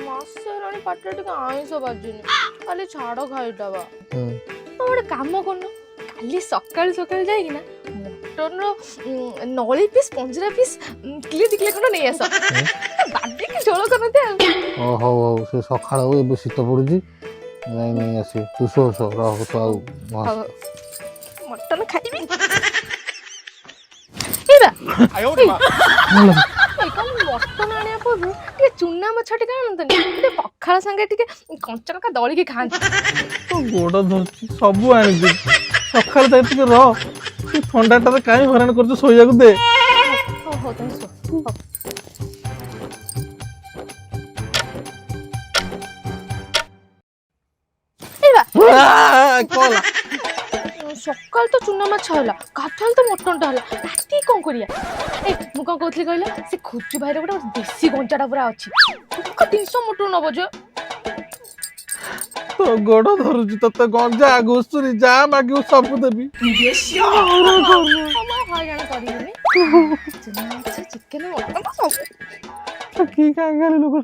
ମାସେ ହେଲାଣି ପାଟିରେ ଟିକେ ଆଇଁଷ ବାଜିନି କାଲି ଛାଡ଼ ଖାଇଦବା ଗୋଟେ କାମ କରୁନ କାଲି ସକାଳୁ ସକାଳୁ ଯାଇକିନା ମଟନର ନଳି ପିସ୍ ପଞ୍ଜରା ପିସ୍ କିଲେ 2 କିଲୋ ଖଣ୍ଡ ନେଇ ଆସ ବାଡ଼ିକି ଝୋଳ କରନ୍ତି ଆଉ ହଉ ହଉ ସେ ସକାଳ ହଉ ଏବେ ଶୀତ ପଡୁଛି ଯାଇ ନେଇ ଆସିବି ତୁ ଶୋ ରହ ତୁ ଆଉ ମଟନ ଖାଇବି ମଟନ ଆଣିବା ପୂର୍ବରୁ ଟିକେ ଚୁନା ମାଛ ଟିକେ ଆଣନ୍ତନି ଟିକେ ପଖାଳ ସାଙ୍ଗେ ଟିକେ କଞ୍ଚା ଲଙ୍କା ଦଳିକି ଖାଆନ୍ତି ତୋ ଗୋଡ ଧରୁଛି ସବୁ ଆଣିଛି ସକାଳେ ଯାଇ ଟିକେ ରହ ସେ ଥଣ୍ଡାଟାରେ କାହିଁ ହଇରାଣ କରୁଛୁ ଶୋଇବାକୁ ଦେ ହଉ ତମେ ଶୁଅ ସକାଳ ତ ଚୁନା ମାଛ ହେଲା ଗାଧୁଆଳ ତ ମଟନଟା ହେଲା ରାତି କଣ କରିବା ମୁଁ କଣ କହୁଥିଲି କହିଲ ସେ ଖୁଚୁ ଭାଇର ଗୋଟେ ଦେଶୀ କଞ୍ଚାଟା ପୁରା ଅଛି 300 ମଟନ ନବ ଯେ ତୋ ଗୋଡ ଧରୁଛି ତତେ ଗଞ୍ଜା ଘୁଷୁରୀ ଯାହା ମାଗିବୁ ସବୁ ଦେବି ହଇରାଣ କରିବୁନି ଚୁନା ମାଛ ଚିକେନ ମଟନ ସବୁ କି କାଙ୍ଗାଳି ଲୋକ